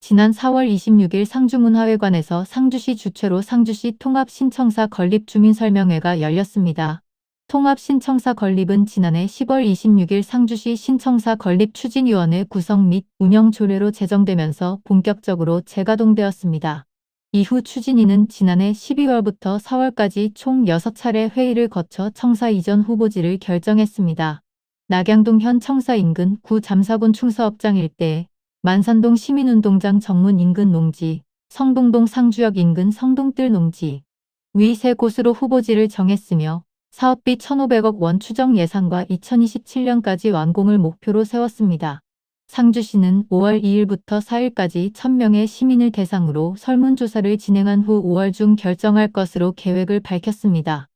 지난 4월 26일 상주문화회관에서 상주시 주최로 상주시 통합신청사 건립주민설명회가 열렸습니다. 통합신청사 건립은 지난해 10월 26일 상주시 신청사 건립추진위원회 구성 및 운영 조례로 제정되면서 본격적으로 재가동되었습니다. 이후 추진위는 지난해 12월부터 4월까지 총 6차례 회의를 거쳐 청사 이전 후보지를 결정했습니다. 낙양동 현 청사 인근 구 잠사군 충사업장 일대에 만산동 시민운동장 정문 인근 농지, 성동동 상주역 인근 성동뜰 농지 위 세 곳으로 후보지를 정했으며 사업비 1,500억 원 추정 예산과 2027년까지 완공을 목표로 세웠습니다. 상주시는 5월 2일부터 4일까지 1,000명의 시민을 대상으로 설문조사를 진행한 후 5월 중 결정할 것으로 계획을 밝혔습니다.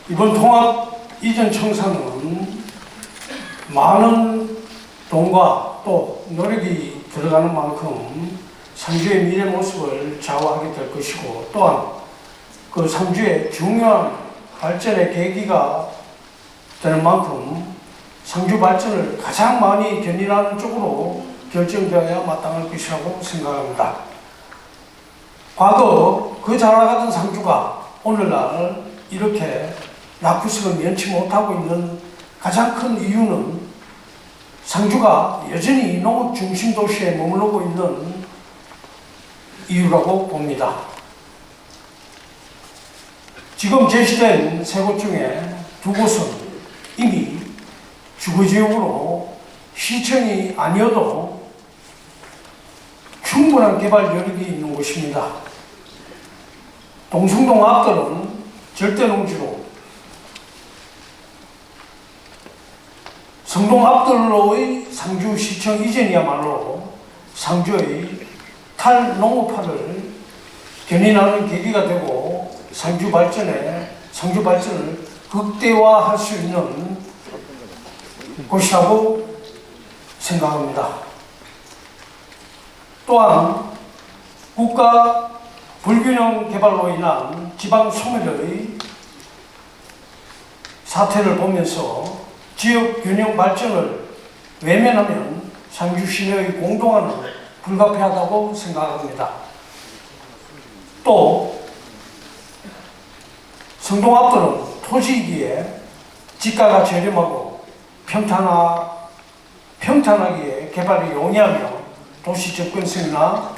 이번 통합 이전 청사는 많은 돈과 또 노력이 들어가는 만큼 상주의 미래 모습을 좌우하게 될 것이고, 또한 그 상주의 중요한 발전의 계기가 되는 만큼 상주 발전을 가장 많이 견인하는 쪽으로 결정되어야 마땅할 것이라고 생각합니다. 과거 그 잘 나가던 상주가 오늘날 이렇게 낙후성을 면치 못하고 있는 가장 큰 이유는 상주가 여전히 농업 중심 도시에 머무르고 있는 이유라고 봅니다. 지금 제시된 세 곳 중에 두 곳은 이미 주거지역으로 시청이 아니어도 충분한 개발 여력이 있는 곳입니다. 동성동 앞들은 절대농지로, 성동 앞들로의 상주시청 이전이야말로 상주의 탈농업화를 견인하는 계기가 되고 상주 발전을 극대화할 수 있는 곳이라고 생각합니다. 또한 국가 불균형 개발로 인한 지방 소멸의 사태를 보면서 지역 균형 발전을 외면하면 상주 시내의 공동화는 불가피하다고 생각합니다. 또 성동 앞들은 토지이기에 지가가 저렴하고 평탄하게 개발이 용이하며 도시 접근성이나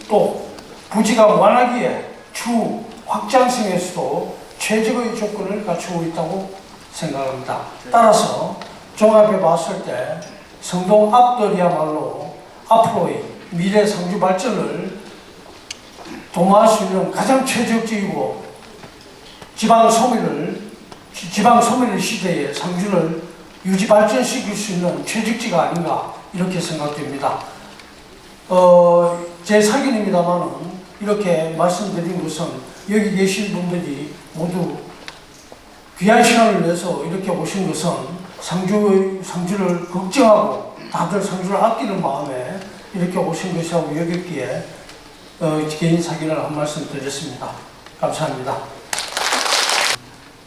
또 부지가 무한하기에 추후 확장성에서도 최적의 조건을 갖추고 있다고 생각합니다. 따라서 종합해 봤을 때 성동 앞들이야말로 앞으로의 미래 상주 발전을 도모할 수 있는 가장 최적지이고 지방 소멸 시대에 상주를 유지 발전시킬 수 있는 최적지가 아닌가 이렇게 생각됩니다. 제 사견입니다만은 이렇게 말씀드린 것은 여기 계신 분들이 모두 귀한 시간을 내서 이렇게 오신 것은 상주를 걱정하고 다들 상주를 아끼는 마음에 이렇게 오신 것이라고 여겼기에 개인 사견을 한 말씀 드렸습니다. 감사합니다.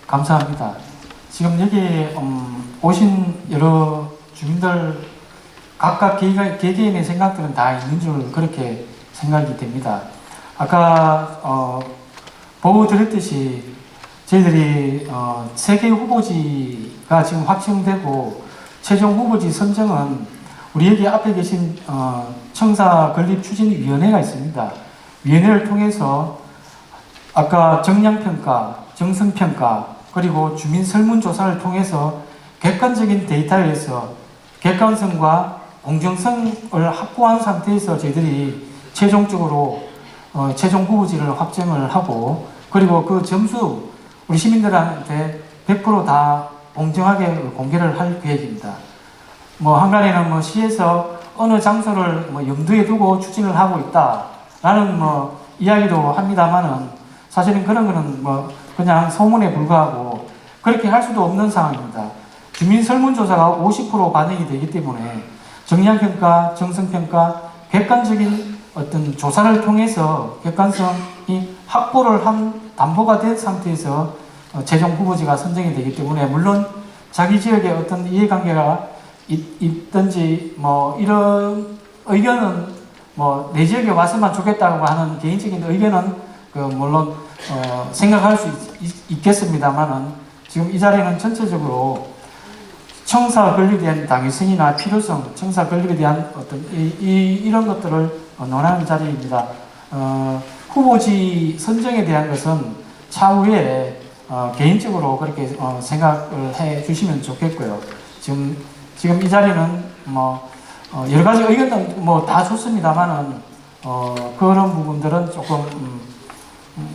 감사합니다. 지금 여기 오신 여러 주민들 각각 개개인의 생각들은 다 있는 줄 그렇게 생각이 됩니다. 아까 보고 드렸듯이 저희들이 3개 후보지가 지금 확정되고 최종 후보지 선정은 우리 여기 앞에 계신 청사건립추진위원회가 있습니다. 위원회를 통해서 아까 정량평가, 정성평가 그리고 주민 설문조사를 통해서 객관적인 데이터에 의해서 객관성과 공정성을 확보한 상태에서 저희들이 최종적으로 최종 후보지를 확정을 하고, 그리고 그 점수 우리 시민들한테 100% 다 공정하게 공개를 할 계획입니다. 한간에는 시에서 어느 장소를 염두에 두고 추진을 하고 있다라는 이야기도 합니다만은 사실은 그런 거는 그냥 소문에 불과하고 그렇게 할 수도 없는 상황입니다. 주민 설문조사가 50% 반영이 되기 때문에 정량평가, 정성평가, 객관적인 어떤 조사를 통해서 객관성이 확보를 한 담보가 된 상태에서 최종 후보지가 선정이 되기 때문에, 물론 자기 지역의 어떤 이해관계가 있든지 뭐 이런 의견은 뭐 내 지역에 왔으면 좋겠다고 하는 개인적인 의견은 물론 생각할 수 있겠습니다만은 지금 이 자리는 전체적으로 청사 건립에 대한 당위성이나 필요성, 청사 건립에 대한 어떤 이런 것들을 논하는 자리입니다. 후보지 선정에 대한 것은 차후에 개인적으로 그렇게 생각을 해 주시면 좋겠고요. 지금 이 자리는 뭐 여러 가지 의견은 뭐 다 좋습니다만은 그런 부분들은 조금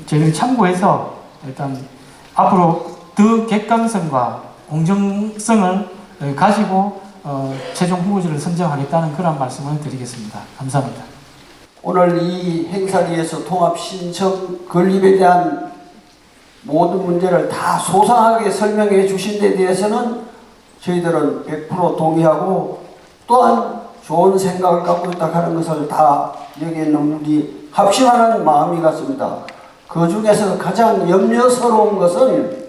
저희들이 참고해서 일단 앞으로 더 객관성과 공정성을 가지고 최종 후보지를 선정하겠다는 그런 말씀을 드리겠습니다. 감사합니다. 오늘 이 행사리에서 통합신청 건립에 대한 모든 문제를 다 소상하게 설명해 주신 데 대해서는 저희들은 100% 동의하고 또한 좋은 생각을 갖고 있다 하는 것을 다 여기 있는 우리 합심하는 마음이 같습니다. 그 중에서 가장 염려스러운 것은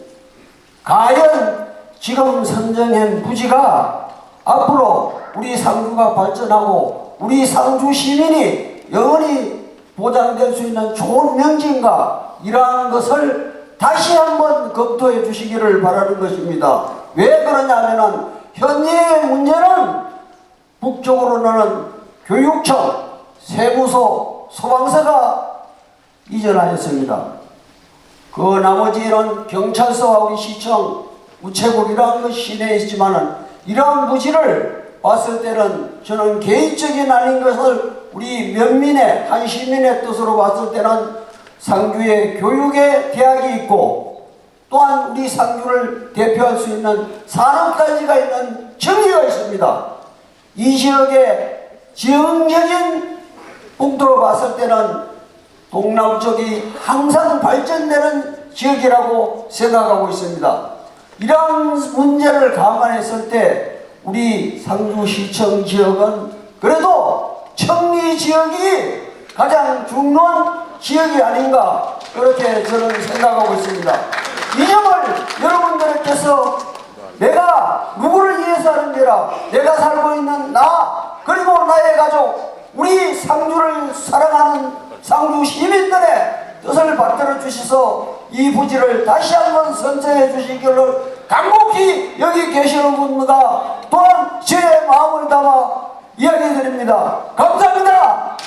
과연 지금 선정한 부지가 앞으로 우리 상주가 발전하고 우리 상주 시민이 영원히 보장될 수 있는 좋은 명지인가, 이러한 것을 다시 한번 검토해 주시기를 바라는 것입니다. 왜 그러냐면은 현재의 문제는 북쪽으로는 교육청, 세무서, 소방서가 이전하였습니다. 그 나머지는 경찰서와 우리 시청, 우체국 이러한 것이 시내에 있지만은 이러한 부지를 봤을 때는 저는 개인적인 아닌 것을 우리 면민의 한 시민의 뜻으로 봤을 때는 상주에 교육의 대학이 있고 또한 우리 상주를 대표할 수 있는 산업단지가 있는 정의가 있습니다. 이 지역의 지형적인 punk트로 봤을 때는 동남 쪽이 항상 발전되는 지역이라고 생각하고 있습니다. 이러한 문제를 감안했을 때 우리 상주시청 지역은 그래도 청리 지역이 가장 중요한 지역이 아닌가, 그렇게 저는 생각하고 있습니다. 이 점을 여러분들께서 내가 누구를 위해서 하는지라, 내가 살고 있는 나 그리고 나의 가족, 우리 상주를 사랑하는 상주 시민들의 뜻을 받들어 주셔서 이 부지를 다시 한번 선정해 주시기를 간곡히 여기 계시는 분마다 또한 제 마음을 담아 이야기 드립니다. 감사합니다.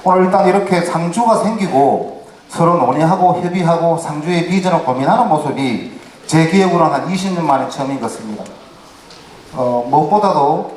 오늘 일단 이렇게 상주가 생기고 서로 논의하고 협의하고 상주의 비전을 고민하는 모습이 제 기억으로는 한 20년 만에 처음인 것 같습니다. 무엇보다도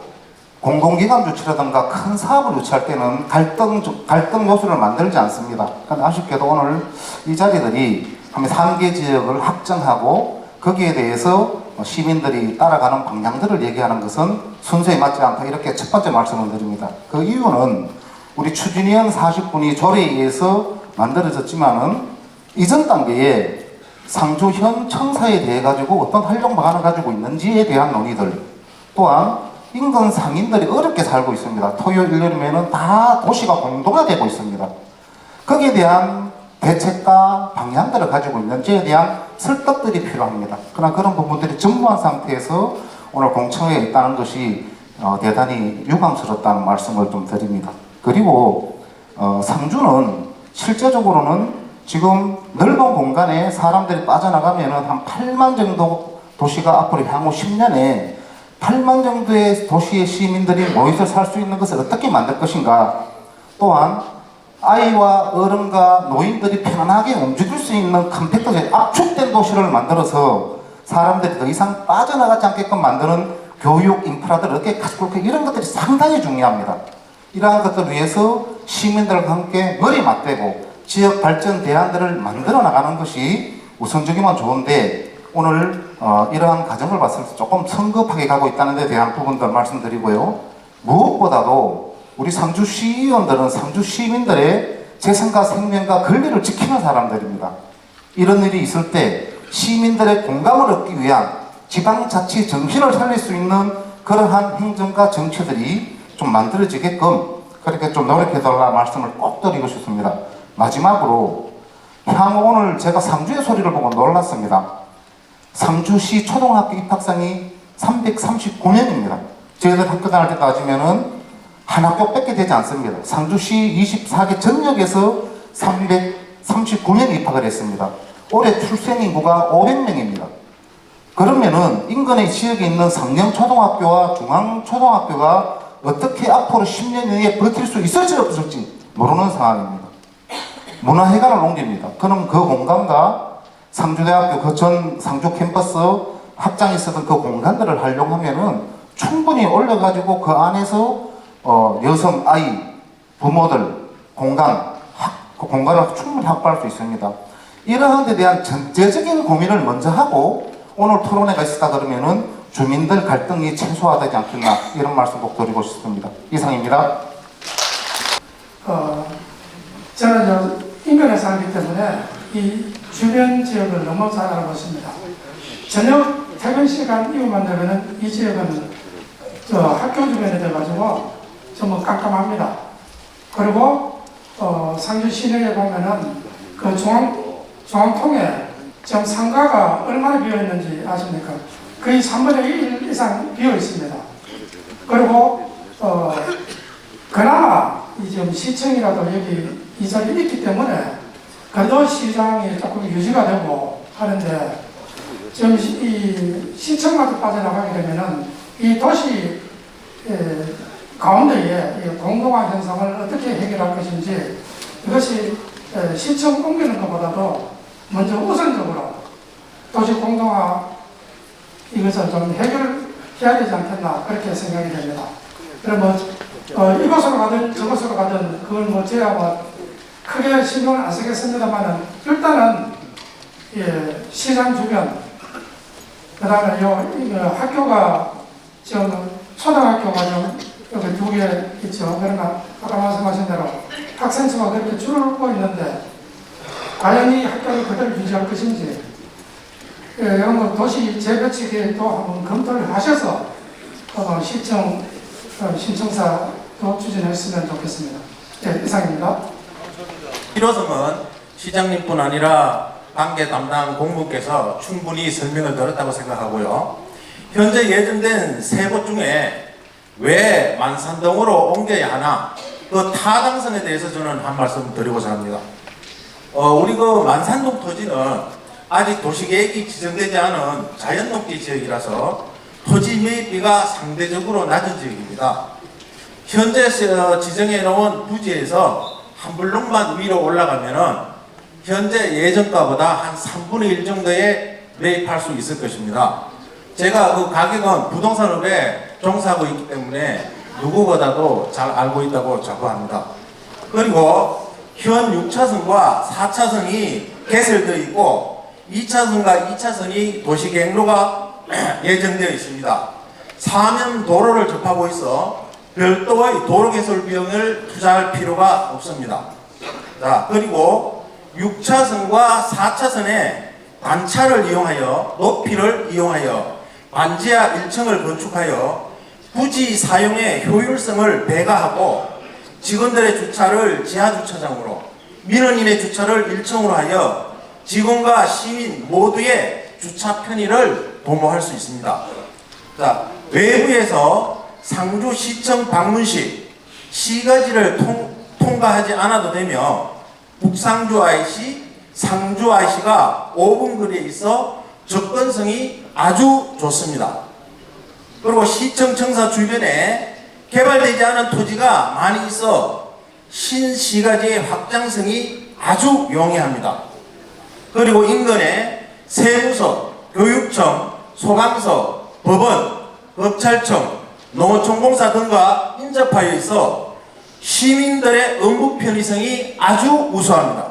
공공기관 유치라든가 큰 사업을 유치할 때는 갈등 요소를 만들지 않습니다. 그런데 아쉽게도 오늘 이 자리들이 한 3개 지역을 확정하고 거기에 대해서 시민들이 따라가는 방향들을 얘기하는 것은 순서에 맞지 않다, 이렇게 첫 번째 말씀을 드립니다. 그 이유는 우리 추진위원 40분이 조례에 의해서 만들어졌지만은 이전 단계에 상주현 청사에 대해 가지고 어떤 활용 방안을 가지고 있는지에 대한 논의들, 또한 인근 상인들이 어렵게 살고 있습니다. 토요 일요일이면은 다 도시가 공동화되고 있습니다. 거기에 대한 대책과 방향들을 가지고 있는지에 대한 설득들이 필요합니다. 그러나 그런 부분들이 전무한 상태에서 오늘 공청회에 있다는 것이 대단히 유감스럽다는 말씀을 좀 드립니다. 그리고 상주는 실제적으로는 지금 넓은 공간에 사람들이 빠져나가면 한 8만 정도 도시가 앞으로 향후 10년에 8만 정도의 도시의 시민들이 모여서 살 수 있는 것을 어떻게 만들 것인가, 또한 아이와 어른과 노인들이 편안하게 움직일 수 있는 컴팩트적인 압축된 도시를 만들어서 사람들이 더 이상 빠져나가지 않게끔 만드는 교육 인프라들을 어떻게 가지고 이런 것들이 상당히 중요합니다. 이러한 것들을 위해서 시민들과 함께 머리 맞대고 지역 발전 대안들을 만들어 나가는 것이 우선적이면 좋은데, 오늘 이러한 과정을 봤을 때 조금 성급하게 가고 있다는 데 대한 부분들 말씀드리고요. 무엇보다도 우리 상주 시의원들은 상주 시민들의 재산과 생명과 권리를 지키는 사람들입니다. 이런 일이 있을 때 시민들의 공감을 얻기 위한 지방자치 정신을 살릴 수 있는 그러한 행정과 정치들이 좀 만들어지게끔 그렇게 좀 노력해달라 말씀을 꼭 드리고 싶습니다. 마지막으로 향후 오늘 제가 상주의 소리를 보고 놀랐습니다. 상주시 초등학교 입학생이 339명입니다. 저희들 학교 다닐 때 따지면은 한 학교밖에 되지 않습니다. 상주시 24개 전역에서 339명이 입학을 했습니다. 올해 출생 인구가 500명입니다. 그러면은 인근의 지역에 있는 상령초등학교와 중앙초등학교가 어떻게 앞으로 10년 이내에 버틸 수 있을지 없을지 모르는 상황입니다. 문화회관을 옮깁니다. 그럼 그 공간과 상주대학교 그 전 상주 캠퍼스 확장이 있었던 그 공간들을 활용하면은 충분히 올려가지고 그 안에서 여성, 아이, 부모들 그 공간을 충분히 확보할 수 있습니다. 이러한 데 대한 전체적인 고민을 먼저 하고 오늘 토론회가 있었다 그러면은 주민들 갈등이 최소화되지 않겠나 이런 말씀 꼭 드리고 싶습니다. 이상입니다. 저는 인근에 살기 때문에 이 주변 지역을 너무 잘 알고 있습니다. 저녁 퇴근 시간 이후만 되면은 이 지역은 학교 주변에 돼가지고 좀 깜깜합니다. 그리고 상주 시내에 보면은 그 중앙통에 지금 상가가 얼마나 비어 있는지 아십니까? 거의 3분의 1 이상 비어 있습니다. 그리고 그나마 지금 시청이라도 여기 이 자리에 있기 때문에 그래도 시장이 조금 유지가 되고 하는데 지금 이 시청마저 빠져나가게 되면은 이 도시 가운데에 이 공동화 현상을 어떻게 해결할 것인지 이것이 시청 옮기는 것보다도 먼저 우선적으로 도시 공동화 이것을 좀 해결해야 되지 않겠나 그렇게 생각이 됩니다. 그러면 이곳으로 가든 저곳으로 가든 그건 뭐 제가 뭐 크게 신경을 안 쓰겠습니다만은 일단은 시장 주변 그 다음에 학교가 지금 초등학교가 여기 2개 있죠. 그러나 아까 말씀하신 대로 학생수가 그렇게 줄고 있는데 과연 이 학교를 그대로 유지할 것인지 이런 거 도시 재배치기도 한번 검토를 하셔서 시청 신청사도 추진했으면 좋겠습니다. 네, 이상입니다. 필요성은 시장님뿐 아니라 관계 담당 공무께서 충분히 설명을 들었다고 생각하고요. 현재 예정된 세 곳 중에 왜 만산동으로 옮겨야 하나 그 타당성에 대해서 저는 한 말씀 드리고자 합니다. 우리 그 만산동 토지는 아직 도시계획이 지정되지 않은 자연녹지 지역이라서 토지 매입비가 상대적으로 낮은 지역입니다. 현재 지정해 놓은 부지에서 한 블록만 위로 올라가면은 현재 예정가보다 한 3분의 1 정도에 매입할 수 있을 것입니다. 제가 그 가격은 부동산업에 종사하고 있기 때문에 누구보다도 잘 알고 있다고 자부합니다. 그리고 현 6차선과 4차선이 개설되어 있고 2차선과 2차선이 도시계획로가 예정되어 있습니다. 사면 도로를 접하고 있어 별도의 도로 개설 비용을 투자할 필요가 없습니다. 자, 그리고 6차선과 4차선에 단차를 이용하여 높이를 이용하여 반지하 1층을 건축하여 부지 사용의 효율성을 배가하고 직원들의 주차를 지하주차장으로 민원인의 주차를 1층으로 하여 직원과 시민 모두의 주차 편의를 도모할 수 있습니다. 자, 외부에서 상주시청 방문 시 시가지를 통과하지 않아도 되며 북상주 IC, 상주 IC가 5분 거리에 있어 접근성이 아주 좋습니다. 그리고 시청 청사 주변에 개발되지 않은 토지가 많이 있어 신시가지의 확장성이 아주 용이합니다. 그리고 인근에 세무서, 교육청, 소방서, 법원, 검찰청, 농어촌공사 등과 인접하여 있어 시민들의 업무 편의성이 아주 우수합니다.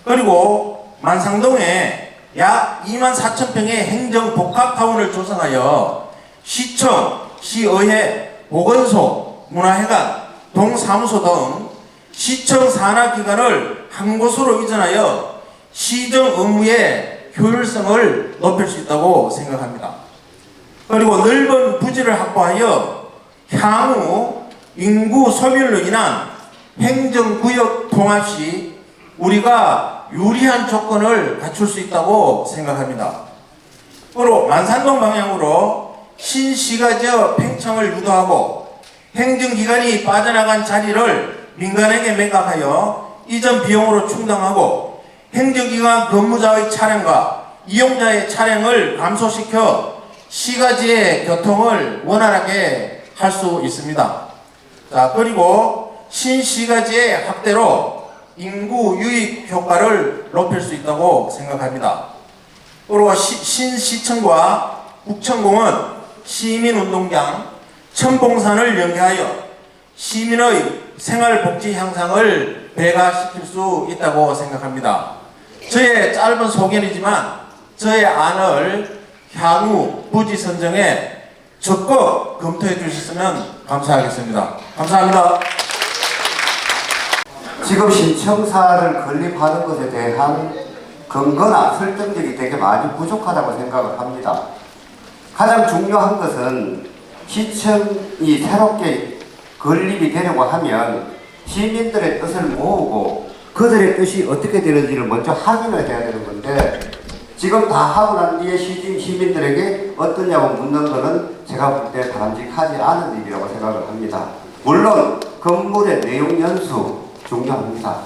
그리고 만상동에 약 24,000평의 행정 복합타운을 조성하여 시청, 시의회, 보건소, 문화회관, 동사무소 등 시청 산하기관을 한 곳으로 이전하여 시정 업무의 효율성을 높일 수 있다고 생각합니다. 그리고 넓은 부지를 확보하여 향후 인구 소멸로 인한 행정구역 통합 시 우리가 유리한 조건을 갖출 수 있다고 생각합니다. 그리고 만산동 방향으로 신시가지역 팽창을 유도하고 행정기관이 빠져나간 자리를 민간에게 매각하여 이전 비용으로 충당하고 행정기관 근무자의 차량과 이용자의 차량을 감소시켜 시가지의 교통을 원활하게 할 수 있습니다. 자, 그리고 신시가지의 확대로 인구 유입 효과를 높일 수 있다고 생각합니다. 그리고 신시청과 북천공은 시민운동장, 천봉산을 연계하여 시민의 생활복지 향상을 배가시킬 수 있다고 생각합니다. 저의 짧은 소견이지만 저의 안을 향후 부지 선정에 적극 검토해 주셨으면 감사하겠습니다. 감사합니다. 지금 신청사를 건립하는 것에 대한 근거나 설득력이 되게 많이 부족하다고 생각을 합니다. 가장 중요한 것은 시청이 새롭게 건립이 되려고 하면 시민들의 뜻을 모으고 그들의 뜻이 어떻게 되는지를 먼저 확인을 해야 되는 건데 지금 다 하고 난 뒤에 시민들에게 어떠냐고 묻는 것은 제가 볼 때 바람직하지 않은 일이라고 생각을 합니다. 물론 건물의 내용 연수 중요합니다.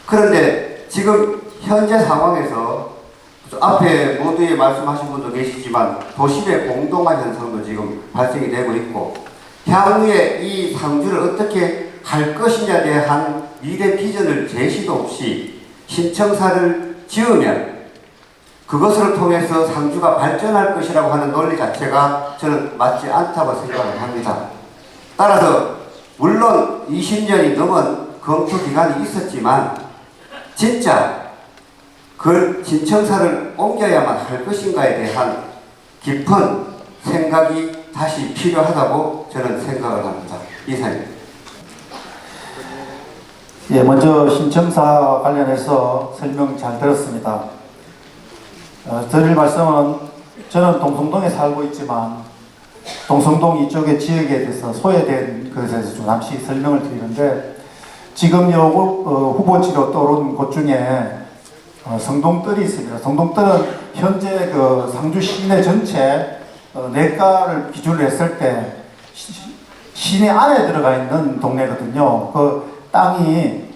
그런데 지금 현재 상황에서 앞에 모두에 말씀하신 분도 계시지만 도심의 공동화 현상도 지금 발생이 되고 있고 향후에 이 상주를 어떻게 할 것이냐에 대한 미래 비전을 제시도 없이 신청사를 지으면 그것을 통해서 상주가 발전할 것이라고 하는 논리 자체가 저는 맞지 않다고 생각을 합니다. 따라서 물론 20년이 넘은 검토 기간이 있었지만 진짜 그 신청사를 옮겨야만 할 것인가에 대한 깊은 생각이 다시 필요하다고 저는 생각을 합니다. 이상입니다. 예, 먼저 신청사와 관련해서 설명 잘 들었습니다. 드릴 말씀은 저는 동성동에 살고 있지만 동성동 이쪽의 지역에 대해서 소외된 것에 대해서 좀 잠시 설명을 드리는데 지금 요 후보지로 떠오른 곳 중에 성동뜰이 있습니다. 성동뜰은 현재 그 상주 시내 전체 내과를 기준으로 했을 때 시내 안에 들어가 있는 동네거든요. 그 땅이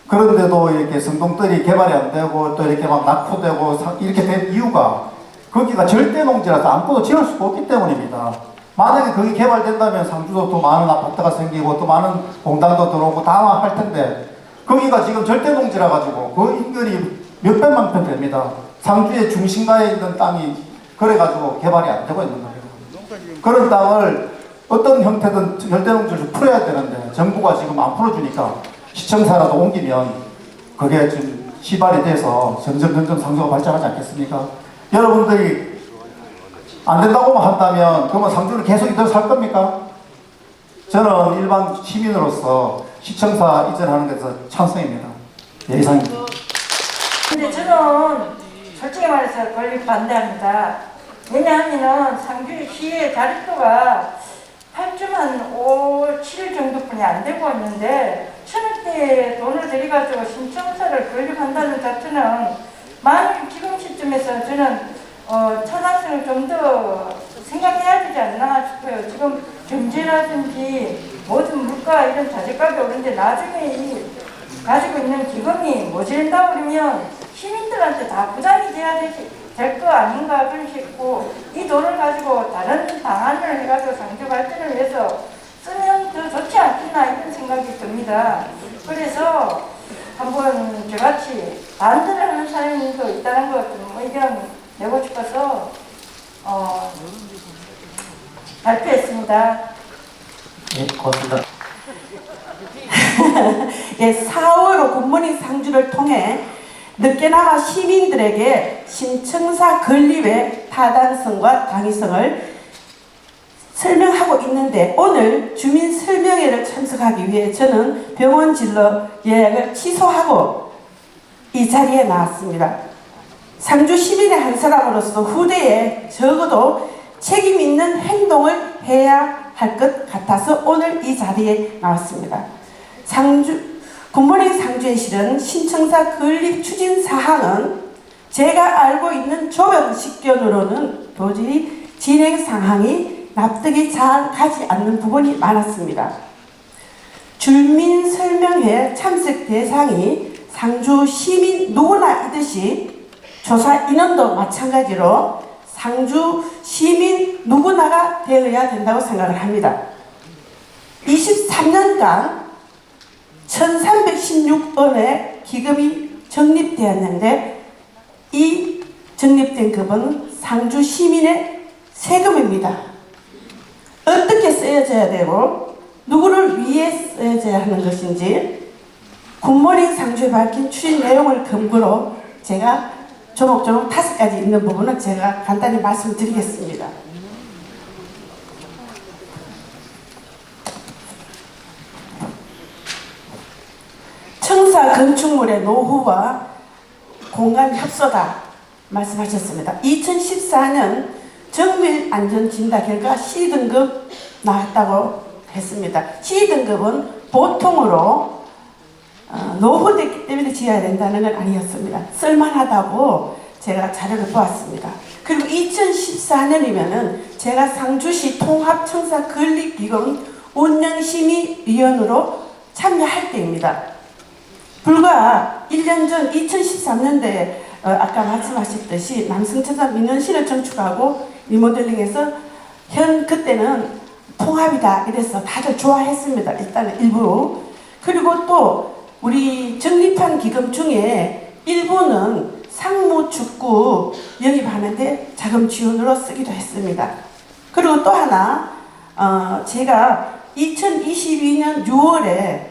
그런데도 이렇게 성동뜰이 개발이 안 되고 또 이렇게 막 낙후되고 이렇게 된 이유가 거기가 절대 농지라서 아무것도 지을 수가 없기 때문입니다. 만약에 거기 개발된다면 상주도 더 많은 아파트가 생기고 또 많은 공단도 들어오고 다 할 텐데 거기가 지금 절대 농지라 가지고 그 인근이 몇백만 평 됩니다. 상주의 중심가에 있는 땅이 그래가지고 개발이 안 되고 있는 거예요. 그런 땅을 어떤 형태든 절대 농지를 풀어야 되는데 정부가 지금 안 풀어주니까 시청사라도 옮기면 그게 지금 시발이 돼서 점점 상주가 발전하지 않겠습니까? 여러분들이 안 된다고만 한다면 그러면 상주를 계속 이대로 살 겁니까? 저는 일반 시민으로서 시청사 이전하는 데서 찬성입니다. 예, 이상입니다. 근데 저는 솔직히 말해서 건립 반대합니다. 왜냐하면 상주시의 자립도가 8주만 5, 7일 정도뿐이 안 되고 있는데 1,000억대 돈을 들여가지고 신청사를 건립한다는 자체는 만일 지금 시점에서 저는 천학생을 좀 더 생각해야 되지 않나 싶어요. 지금 경제라든지 모든 물가 이런 자재값이 오른데 나중에 가지고 있는 기금이 모자란다 그러면 시민들한테 다 부담이 돼야 될 거 아닌가 그런 싶고 이 돈을 가지고 다른 방안을 해가지고 상주 발전을 위해서 쓰면 더 좋지 않겠나 이런 생각이 듭니다. 그래서 한번 저같이 반대를 하는 사람도 있다는 것 좀 의견 내고 싶어서 발표했습니다. 예, 고맙습니다. 예, 4.5로 굿모닝 상주를 통해 늦게나마 시민들에게 신청사 건립의 타당성과 당위성을 설명하고 있는데 오늘 주민 설명회를 참석하기 위해 저는 병원 진료 예약을 취소하고 이 자리에 나왔습니다. 상주 시민의 한 사람으로서 후대에 적어도 책임 있는 행동을 해야 할 것 같아서 오늘 이 자리에 나왔습니다. 굿모닝 상주에 실은 신청사 건립 추진 사항은 제가 알고 있는 조변 식견으로는 도저히 진행 상황이 납득이 잘 가지 않는 부분이 많았습니다. 주민 설명회 참석 대상이 상주 시민 누구나이듯이 조사 인원도 마찬가지로 상주 시민 누구나가 되어야 된다고 생각을 합니다. 23년간 1316원의 기금이 적립되었는데 이 적립된 금은 상주 시민의 세금입니다. 어떻게 쓰여져야 되고 누구를 위해 쓰여져야 하는 것인지 굿모닝 상주에 밝힌 추진 내용을 근거로 제가 조목조목 5가지 있는 부분은 제가 간단히 말씀드리겠습니다. 청사 건축물의 노후와 공간 협소다 말씀하셨습니다. 2014년 정밀안전진단 결과 C등급 나왔다고 했습니다. C등급은 보통으로 노후됐기 때문에 지어야 된다는 건 아니었습니다. 쓸만하다고 제가 자료를 보았습니다. 그리고 2014년이면은 제가 상주시 통합청사 건립기금 운영심의위원으로 참여할 때입니다. 불과 1년 전 2013년도에 아까 말씀하셨듯이 남성청사 민원실을 건축하고 리모델링해서 그때는 통합이다 이래서 다들 좋아했습니다. 일단은 일부. 그리고 또 우리 적립한 기금 중에 일부는 상무축구 영입하는데 자금 지원으로 쓰기도 했습니다. 그리고 또 하나 제가 2022년 6월에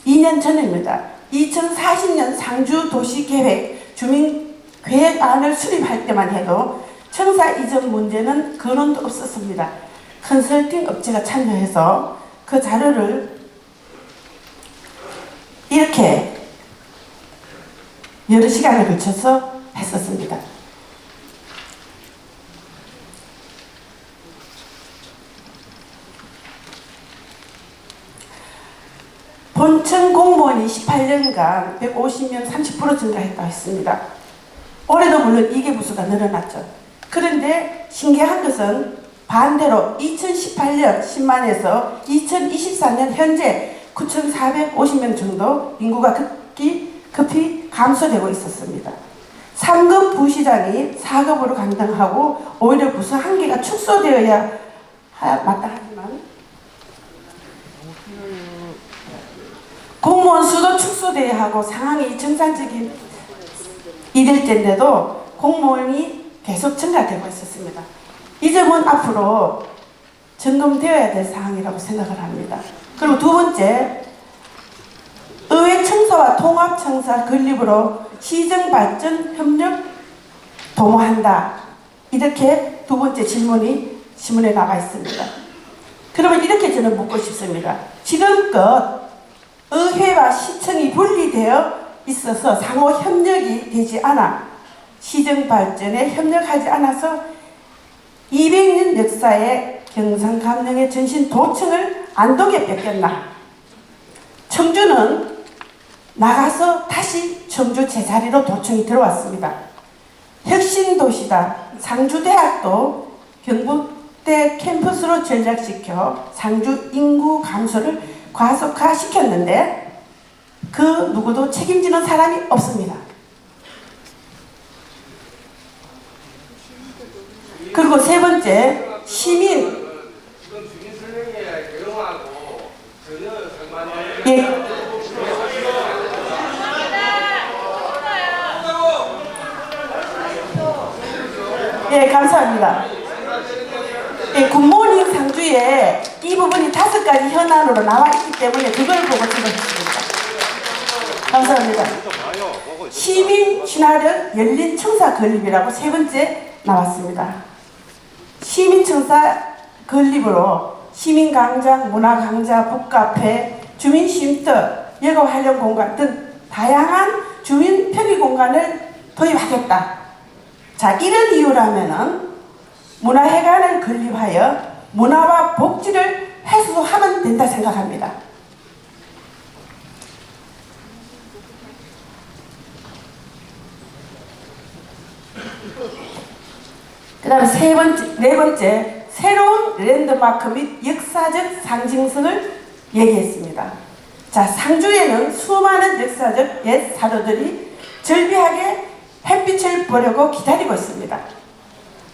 2년 전입니다. 2040년 상주도시계획 주민계획안을 수립할 때만 해도 청사 이전 문제는 근원도 없었습니다. 컨설팅 업체가 참여해서 그 자료를 이렇게 여러 시간을 걸쳐서 했었습니다. 본청 공무원이 18년간 150명 30% 증가했다고 했습니다. 올해도 물론 이계 부수가 늘어났죠. 그런데 신기한 것은 반대로 2018년 10만에서 2024년 현재 9,450명 정도 인구가 급히 감소되고 있었습니다. 3급 부시장이 4급으로 감당하고 오히려 부서 한계가 축소되어야 마땅하지만 공무원 수도 축소되어야 하고 상황이 정상적인 이럴 때인데도 공무원이 계속 증가되고 있었습니다. 이 점은 앞으로 점검되어야 될 사항이라고 생각을 합니다. 그리고 두 번째, 의회 청사와 통합청사 건립으로 시정발전 협력 도모한다. 이렇게 두 번째 질문이 신문에 나와 있습니다. 그러면 이렇게 저는 묻고 싶습니다. 지금껏 의회와 시청이 분리되어 있어서 상호 협력이 되지 않아 시정발전에 협력하지 않아서 200년 역사의 경상감령의 전신 도청을 안동에 뺏겼나? 청주는 나가서 다시 청주 제자리로 도청이 들어왔습니다. 혁신도시다. 상주대학도 경북대 캠퍼스로 전락시켜 상주 인구 감소를 과속화시켰는데 그 누구도 책임지는 사람이 없습니다. 그리고 세 번째, 시민. 예, 감사합니다. 예, 굿모닝 상주에 이 부분이 5가지 현안으로 나와 있기 때문에 그걸 보고 찍었습니다. 감사합니다. 시민 친화력 열린 청사 건립이라고 세 번째 나왔습니다. 시민청사 건립으로 시민광장, 문화광장, 북카페, 주민쉼터, 여가 활용 공간 등 다양한 주민 편의 공간을 도입하겠다. 자, 이런 이유라면은 문화회관을 건립하여 문화와 복지를 해소하면 된다 생각합니다. 그 다음에 네 번째, 새로운 랜드마크 및 역사적 상징성을 얘기했습니다. 자, 상주에는 수많은 역사적 옛 사료들이 절비하게 햇빛을 보려고 기다리고 있습니다.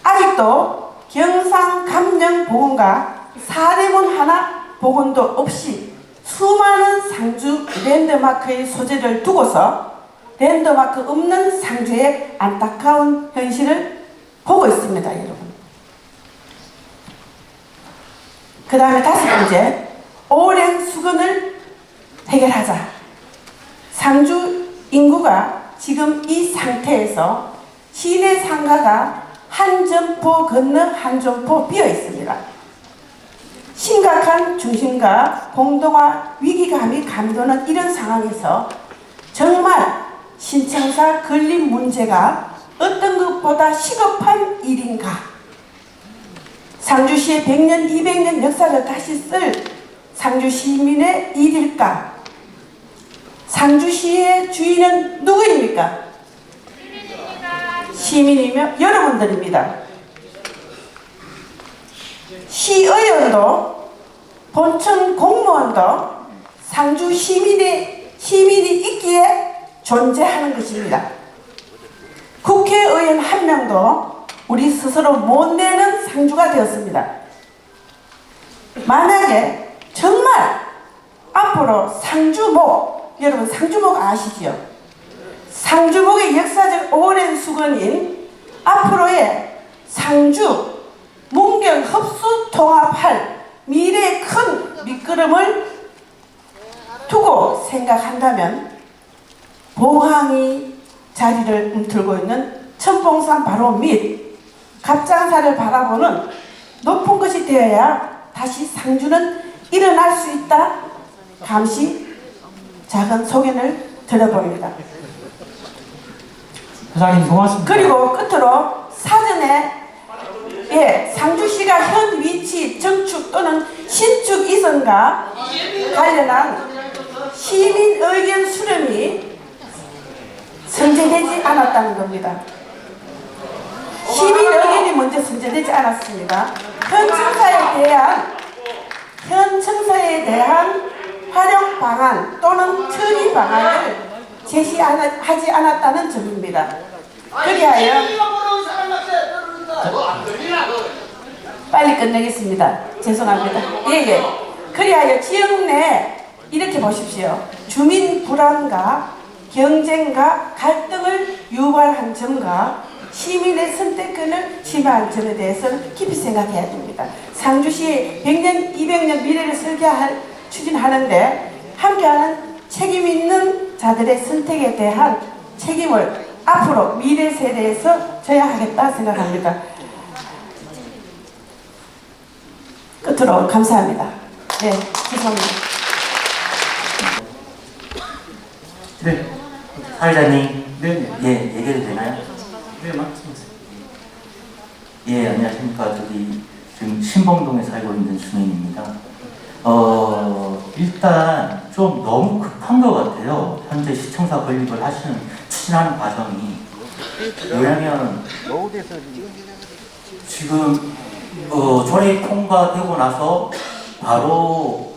아직도 경상 감령 복원과 사대문 하나 복원도 없이 수많은 상주 랜드마크의 소재를 두고서 랜드마크 없는 상주의 안타까운 현실을 보고 있습니다, 여러분. 그 다음에 5번째, 오랜 수건을 해결하자. 상주 인구가 지금 이 상태에서 시내 상가가 한 점포 건너 한 점포 비어 있습니다. 심각한 중심과 공동화 위기감이 감도는 이런 상황에서 정말 신청사 건립 문제가 어떤 것보다 시급한 일인가? 상주시의 100년, 200년 역사를 다시 쓸 상주 시민의 일일까? 상주시의 주인은 누구입니까? 시민이며 여러분들입니다. 시의원도 본청 공무원도 상주 시민이 있기에 존재하는 것입니다. 국회의원 한 명도 우리 스스로 못 내는 상주가 되었습니다. 만약에 정말 앞으로 상주목, 여러분 상주목 아시죠? 상주목의 역사적 오랜 수건인 앞으로의 상주 문경 흡수 통합할 미래의 큰 밑거름을 두고 생각한다면 봉황이 자리를 움틀고 있는 천봉산 바로 밑 갑장사를 바라보는 높은 것이 되어야 다시 상주는 일어날 수 있다. 감시 작은 소견을 드려봅니다. 회장님 고맙습니다. 그리고 끝으로 사전에 상주시가 현 위치 정축 또는 신축 이전과 관련한 시민 의견 수렴이 선제되지 않았다는 겁니다. 시민 의견이 먼저 선제되지 않았습니다. 현 청사에 대한 활용 방안 또는 처리 방안을 제시하지 않았다는 점입니다. 그리하여 빨리 끝내겠습니다. 죄송합니다. 그리하여 지역 내 이렇게 보십시오. 주민 불안과 경쟁과 갈등을 유발한 점과 시민의 선택권을 침해한 점에 대해서는 깊이 생각해야 됩니다. 상주시 100년, 200년 미래를 추진하는데 함께하는 책임 있는 자들의 선택에 대한 책임을 앞으로 미래 세대에서 져야 하겠다 생각합니다. 끝으로 감사합니다. 네, 죄송합니다. 네, 사회자님. 네. 예, 얘기해도 되나요? 네, 맞습니다. 예, 안녕하십니까. 저기 지금 신봉동에 살고 있는 주민입니다. 일단 좀 너무 급한 것 같아요. 현재 시청사 건립을 추진하는 과정이. 왜냐면 지금 조례 통과되고 나서 바로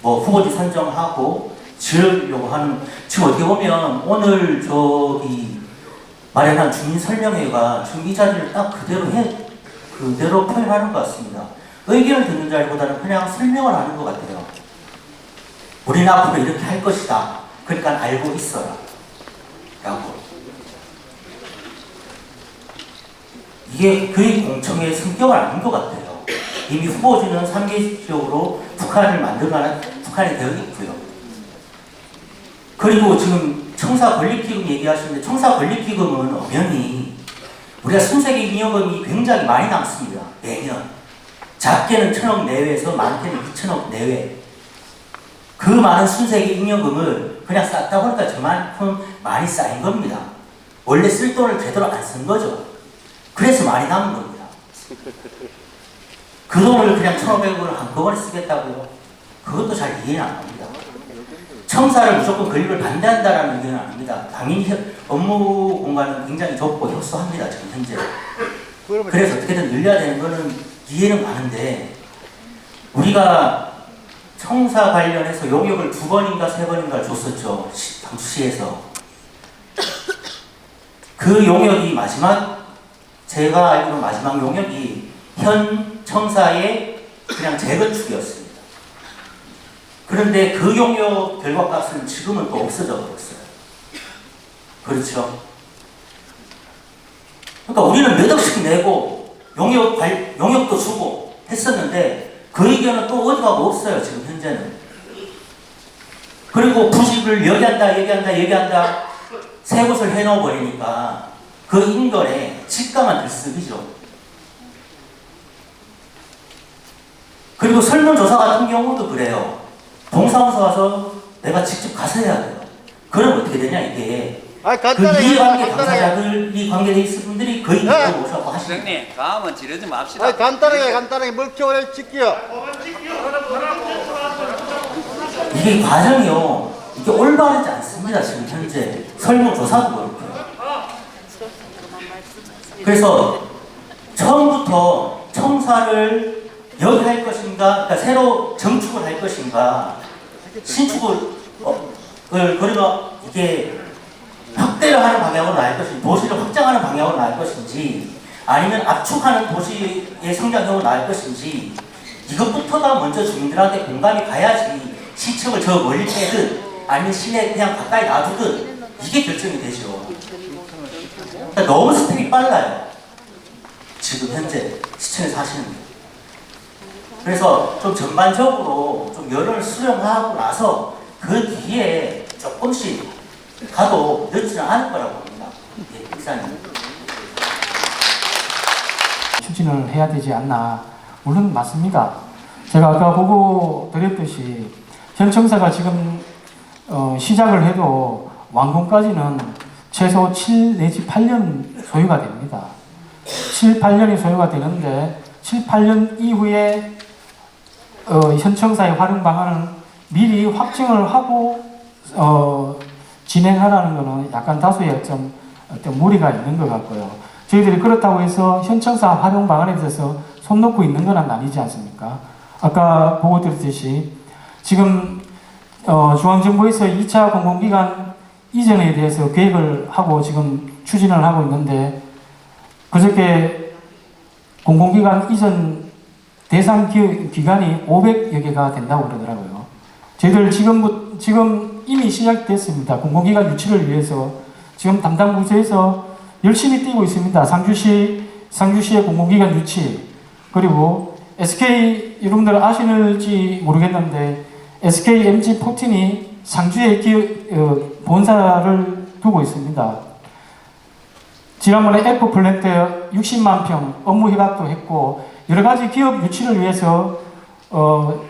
후보지 선정하고 지으려고 하는, 지금 어떻게 보면 오늘 저기 마련한 주민설명회가 지금 이 자리를 딱 그대로 표현하는 것 같습니다. 의견을 듣는 자리보다는 그냥 설명을 하는 것 같아요. 우리는 앞으로 이렇게 할 것이다. 그러니까 알고 있어라. 라고. 이게 그의 공청회의 성격은 아닌 것 같아요. 이미 후보지는 3개 지역으로 북한이 되어 있고요. 그리고 지금 청사건립기금 얘기하시는데, 청사건립기금은 엄연히 우리가 순세계 잉여금이 굉장히 많이 남습니다. 매년. 작게는 1,000억 내외에서 많게는 2,000억 내외. 그 많은 순세계 잉여금을 그냥 쌓다 보니까 저만큼 많이 쌓인 겁니다. 원래 쓸 돈을 제대로 안 쓴 거죠. 그래서 많이 남은 겁니다. 그 돈을 그냥 1,500억을 한꺼번에 쓰겠다고요? 그것도 잘 이해는 안 합니다. 청사를 무조건 건립을 반대한다라는 의견은 아닙니다. 당연히 업무 공간은 굉장히 좁고 협소합니다. 지금 현재. 그래서 어떻게든 늘려야 되는 거는 이해는 가는데 우리가 청사 관련해서 용역을 2번인가 3번인가 줬었죠. 당주시에서. 그 용역이 제가 알기로 마지막 용역이 현 청사의 그냥 재건축이었습니다. 그런데 그 용역 결과값은 지금은 또 없어져 버렸어요. 그렇죠? 그러니까 우리는 몇 억씩 내고 용역도 주고 했었는데 그 의견은 또 어디 가고 없어요. 지금 현재는. 그리고 부식을 얘기한다 세 곳을 해놓아 버리니까 그 인근에 집가만 들썩이죠. 그리고 설문조사 같은 경우도 그래요. 동사무소 와서 내가 직접 가서 해야 돼요. 그럼 어떻게 되냐 이게 그 이해관계 당사자들이 관계돼 있을 분들이 그 인근을 모셔서 하시는 거예요. 선생님 다음은 지르지 맙시다. 간단하게 뭘 찍기요. 이게 과정이요. 이게 올바르지 않습니다. 지금 현재 설문조사도 그렇고요. 그래서 처음부터 청사를 여기 할 것인가, 그러니까 새로 정축을 할 것인가, 신축을 그러면 이게 확대를 하는 방향으로 나갈 것인지, 도시를 확장하는 방향으로 나갈 것인지, 아니면 압축하는 도시의 성장형으로 나갈 것인지, 이것부터가 먼저 주민들한테 공감이 가야지 시청을 저 멀리 빼든 아니면 시내 그냥 가까이 놔두든 이게 결정이 되죠. 그러니까 너무 스텝이 빨라요. 지금 현재 시청에서 하시는 게. 그래서 좀 전반적으로 좀 여론을 수렴하고 나서 그 뒤에 조금씩 가도 늦지는 않을 거라고 봅니다. 예, 이사님. 추진을 해야 되지 않나. 물론 맞습니다. 제가 아까 보고 드렸듯이 현 청사가 지금 시작을 해도 완공까지는 최소 7 내지 8년 소요가 됩니다. 7, 8년이 소요가 되는데 7, 8년 이후에 현 청사의 활용 방안을 미리 확정을 하고 진행하라는 것은 약간 다소의 어떤 무리가 있는 것 같고요. 저희들이 그렇다고 해서 현 청사 활용 방안에 대해서 손 놓고 있는 건 아니지 않습니까? 아까 보고 드렸듯이 지금 중앙정부에서 2차 공공기관 이전에 대해서 계획을 하고 지금 추진을 하고 있는데 그저께 공공기관 이전 대상 기간이 500여 개가 된다고 그러더라고요. 저희들 지금 이미 시작됐습니다. 공공기관 유치를 위해서 지금 담당 부서에서 열심히 뛰고 있습니다. 상주시의 공공기관 유치, 그리고 SK 여러분들 아시는지 모르겠는데 SK MG14이 상주에 본사를 두고 있습니다. 지난번에 에코플랜트 60만 평 업무 협약도 했고 여러 가지 기업 유치를 위해서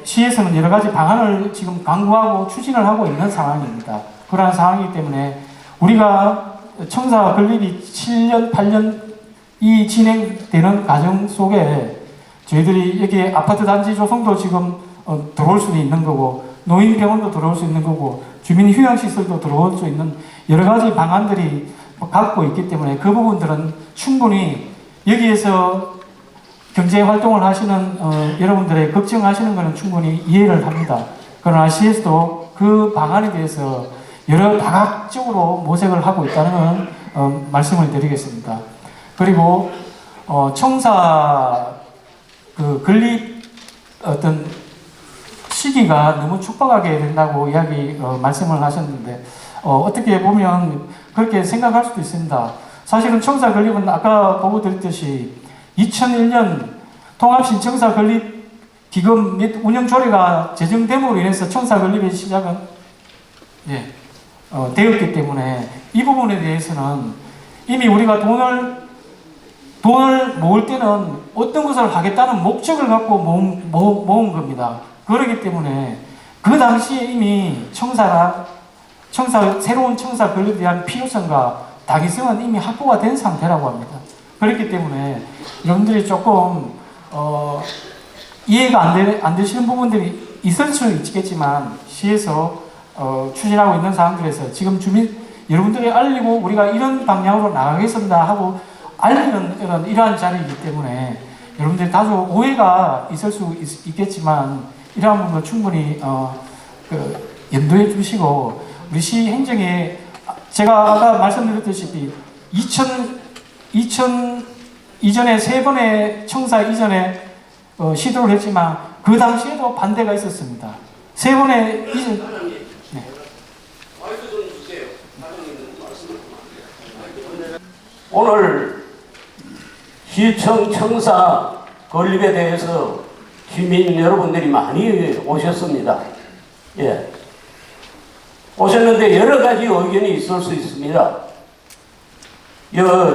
시에서는 여러 가지 방안을 지금 강구하고 추진을 하고 있는 상황입니다. 그러한 상황이기 때문에 우리가 청사 건립이 7년, 8년이 진행되는 과정 속에 저희들이 여기 아파트 단지 조성도 지금 들어올 수도 있는 거고 노인병원도 들어올 수 있는 거고 주민휴양시설도 들어올 수 있는 여러 가지 방안들이 갖고 있기 때문에 그 부분들은 충분히 여기에서 경제활동을 하시는 여러분들의 걱정하시는 것은 충분히 이해를 합니다. 그러나 시에서도 그 방안에 대해서 여러 다각적으로 모색을 하고 있다는 말씀을 드리겠습니다. 그리고 청사 건립 어떤 시기가 너무 촉박하게 된다고 말씀을 하셨는데 어떻게 보면 그렇게 생각할 수도 있습니다. 사실은 청사 건립은 아까 보고 드렸듯이 2001년 통합신청사 건립 기금 및 운영 조례가 제정됨으로 인해서 청사 건립의 시작은 되었기 때문에 이 부분에 대해서는 이미 우리가 돈을 모을 때는 어떤 것을 하겠다는 목적을 갖고 모은 겁니다. 그렇기 때문에 그 당시에 이미 새로운 청사 건립에 대한 필요성과 당위성은 이미 확보가 된 상태라고 합니다. 그렇기 때문에 여러분들이 조금 이해가 안 되시는 부분들이 있을 수 있겠지만 시에서 추진하고 있는 사항들에서 지금 여러분들이 알리고 우리가 이런 방향으로 나가겠습니다 하고 알리는 이러한 자리이기 때문에 여러분들 다소 오해가 있을 수 있겠지만 이러한 부분을 충분히 염두해 주시고 우리 시 행정에 제가 아까 말씀드렸다시피 2000 이전에 3번의 청사 이전에 시도를 했지만 그 당시에도 반대가 있었습니다. 3번의 이전 네. 오늘 시청 청사 건립에 대해서 시민 여러분들이 많이 오셨습니다. 예. 오셨는데 여러 가지 의견이 있을 수 있습니다.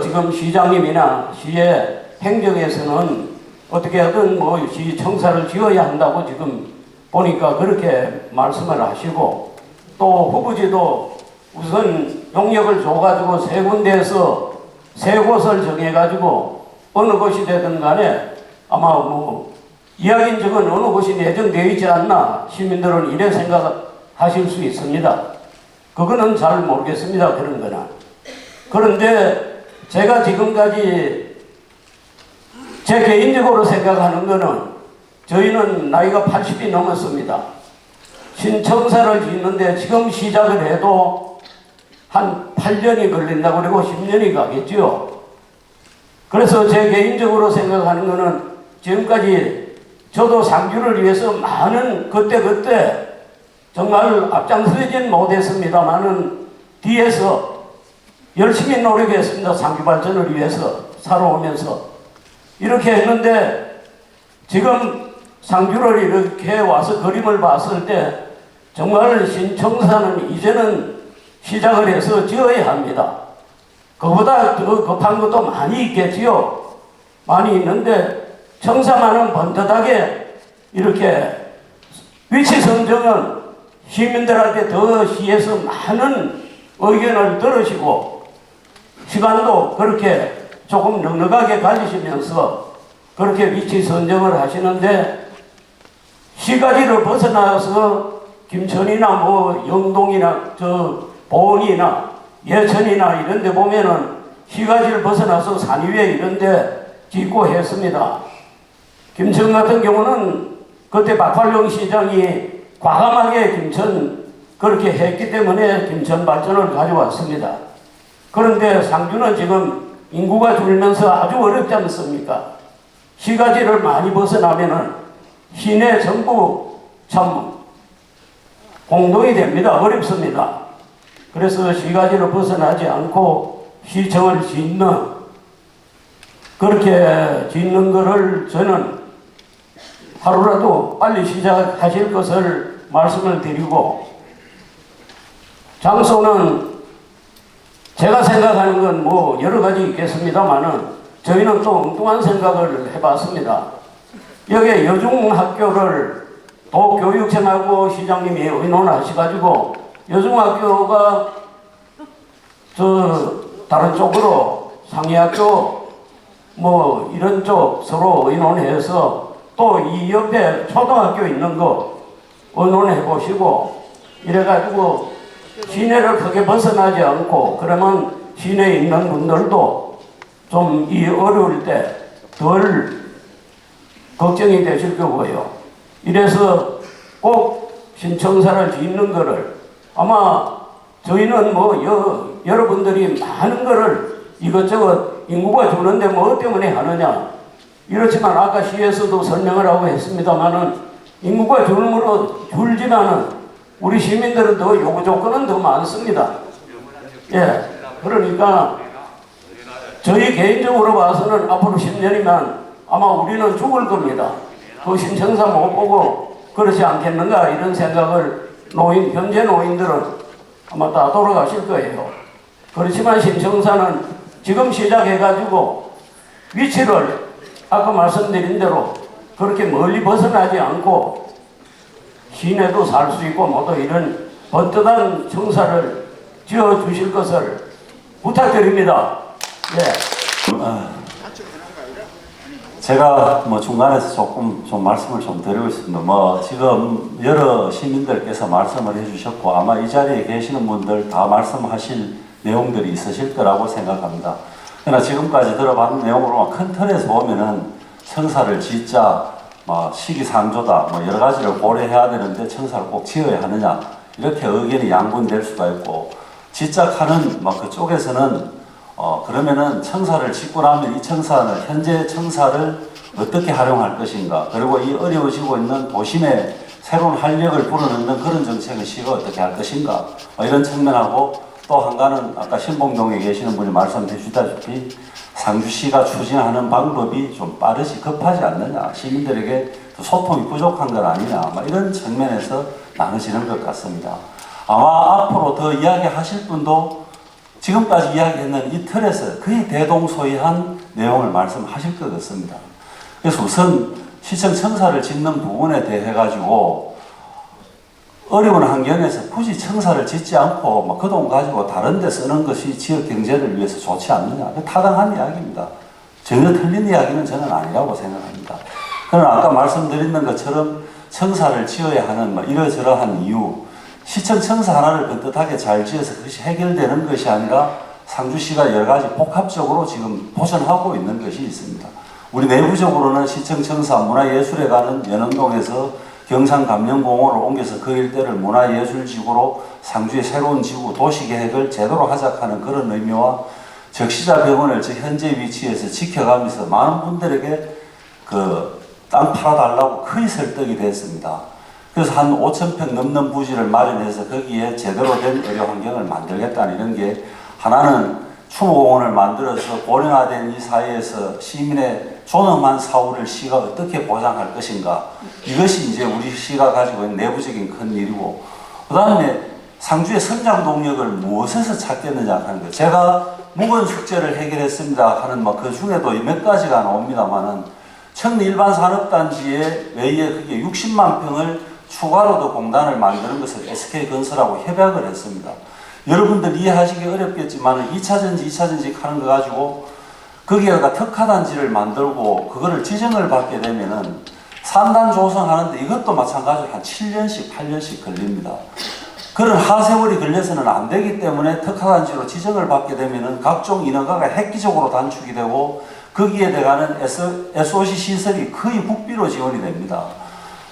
지금 시장님이나 시의 행정에서는 어떻게 하든 뭐 시청사를 지어야 한다고 지금 보니까 그렇게 말씀을 하시고, 또 후보지도 우선 용역을 줘가지고 3군데에서 3곳을 정해가지고 어느 곳이 되든 간에 아마 뭐 이야기인적은 어느 곳이 예정되어 있지 않나 시민들은 이래 생각하실 수 있습니다. 그거는 잘 모르겠습니다. 그런 거나. 그런데 제가 지금까지 제 개인적으로 생각하는 거는 저희는 나이가 80이 넘었습니다. 신청사를 짓는데 지금 시작을 해도 한 8년이 걸린다고 그러고 10년이 가겠죠. 그래서 제 개인적으로 생각하는 거는 지금까지 저도 상주를 위해서 많은 그때 정말 앞장서진 못했습니다만은 뒤에서 열심히 노력했습니다. 상주 발전을 위해서 살아오면서 이렇게 했는데 지금 상주를 이렇게 와서 그림을 봤을 때 정말 신청사는 이제는 시작을 해서 지어야 합니다. 그보다 더 급한 것도 많이 있겠지요. 많이 있는데 청사만은 번듯하게 이렇게 위치 선정은 시민들한테 더 시에서 많은 의견을 들으시고 시간도 그렇게 조금 넉넉하게 가지시면서 그렇게 위치 선정을 하시는데 시가지를 벗어나서 김천이나 뭐 영동이나 보은이나 예천이나 이런 데 보면은 시가지를 벗어나서 산 위에 이런 데 짓고 했습니다. 김천 같은 경우는 그때 박활용 시장이 과감하게 김천 그렇게 했기 때문에 김천 발전을 가져왔습니다. 그런데 상주는 지금 인구가 줄면서 아주 어렵지 않습니까? 시가지를 많이 벗어나면은 시내 전부 참 공동이 됩니다. 어렵습니다. 그래서 시가지를 벗어나지 않고 시청을 그렇게 짓는 거를 저는 하루라도 빨리 시작하실 것을 말씀을 드리고, 장소는 제가 생각하는 건 뭐 여러 가지 있겠습니다만은 저희는 또 엉뚱한 생각을 해봤습니다. 여기에 여중학교를 도교육청하고 시장님이 의논하셔가지고 여중학교가 다른 쪽으로 상위학교 뭐 이런 쪽 서로 의논해서 또 이 옆에 초등학교 있는 거 의논해 보시고 이래가지고 시내를 크게 벗어나지 않고, 그러면 시내에 있는 분들도 좀 이 어려울 때 덜 걱정이 되실 거고요. 이래서 꼭 신청사를 짓는 거를 아마 저희는 뭐 여러분들이 많은 거를 이것저것 인구가 주는데 뭐 때문에 하느냐, 이렇지만 아까 시에서도 설명을 하고 했습니다만은 인구가 줄지만은 우리 시민들은 더 요구 조건은 더 많습니다. 예, 그러니까 저희 개인적으로 봐서는 앞으로 10년이면 아마 우리는 죽을 겁니다. 그 신청사 못 보고 그렇지 않겠는가 이런 생각을 현재 노인들은 아마 다 돌아가실 거예요. 그렇지만 신청사는 지금 시작해가지고 위치를 아까 말씀드린 대로 그렇게 멀리 벗어나지 않고 시내도 살 수 있고 모두 이런 번듯한 청사를 지어주실 것을 부탁드립니다. 예. 제가 뭐 중간에서 조금 좀 말씀을 좀 드리고 있습니다. 뭐 지금 여러 시민들께서 말씀을 해주셨고 아마 이 자리에 계시는 분들 다 말씀하실 내용들이 있으실 거라고 생각합니다. 그러나 지금까지 들어봤는 내용으로 큰 틀에서 보면은 청사를 짓자, 시기상조다, 여러 가지를 고려해야 되는데 청사를 꼭 지어야 하느냐, 이렇게 의견이 양분될 수가 있고, 짓작하는 그쪽에서는 그러면은 청사를 짓고 나면 이 청사는 현재 청사를 어떻게 활용할 것인가, 그리고 이 어려워지고 있는 도심에 새로운 활력을 불어넣는 그런 정책의 시가 어떻게 할 것인가, 이런 측면하고, 또 한가는 아까 신봉동에 계시는 분이 말씀해 주다시피 상주시가 추진하는 방법이 좀 빠르지 급하지 않느냐, 시민들에게 소통이 부족한 건 아니냐, 이런 측면에서 나눠지는 것 같습니다. 아마 앞으로 더 이야기하실 분도 지금까지 이야기했는 이 틀에서 거의 대동소이한 내용을 말씀하실 것 같습니다. 그래서 우선 시청 청사를 짓는 부분에 대해 가지고 어려운 환경에서 굳이 청사를 짓지 않고 그 돈 가지고 다른 데 쓰는 것이 지역 경제를 위해서 좋지 않느냐, 타당한 이야기입니다. 전혀 틀린 이야기는 저는 아니라고 생각합니다. 그러나 아까 말씀드린 것처럼 청사를 지어야 하는 이러저러한 이유, 시청 청사 하나를 번듯하게 잘 지어서 그것이 해결되는 것이 아니라 상주시가 여러 가지 복합적으로 지금 도전하고 있는 것이 있습니다. 우리 내부적으로는 시청 청사 문화예술에 가는 연흥동에서 경상감령공원을 옮겨서 그 일대를 문화예술지구로 상주의 새로운 지구 도시계획을 제대로 하자하는 그런 의미와 적시자병원을 현재 위치에서 지켜가면서 많은 분들에게 땅 팔아달라고 거의 설득이 됐습니다. 그래서 한 5,000평 넘는 부지를 마련해서 거기에 제대로 된 의료 환경을 만들겠다는 이런 게, 하나는 추모공원을 만들어서 고령화된 이 사회에서 시민의 존엄한 사후를 시가 어떻게 보장할 것인가, 이것이 이제 우리 시가 가지고 있는 내부적인 큰 일이고, 그 다음에 상주의 성장 동력을 무엇에서 찾겠느냐 하는 것. 제가 무건 숙제를 해결했습니다 하는 그 중에도 몇 가지가 나옵니다만은, 청리 일반산업단지에 외에 그게 60만 평을 추가로 더 공단을 만드는 것을 SK건설하고 협약을 했습니다. 여러분들 이해하시기 어렵겠지만 2차전지, 2차전지 하는 거 가지고 거기에다가 특화단지를 만들고 그거를 지정을 받게 되면은 산단 조성하는데 이것도 마찬가지로 한 7년씩, 8년씩 걸립니다. 그런 하세월이 걸려서는 안 되기 때문에 특화단지로 지정을 받게 되면은 각종 인허가가 획기적으로 단축이 되고 거기에 들어가는 SOC 시설이 거의 국비로 지원이 됩니다.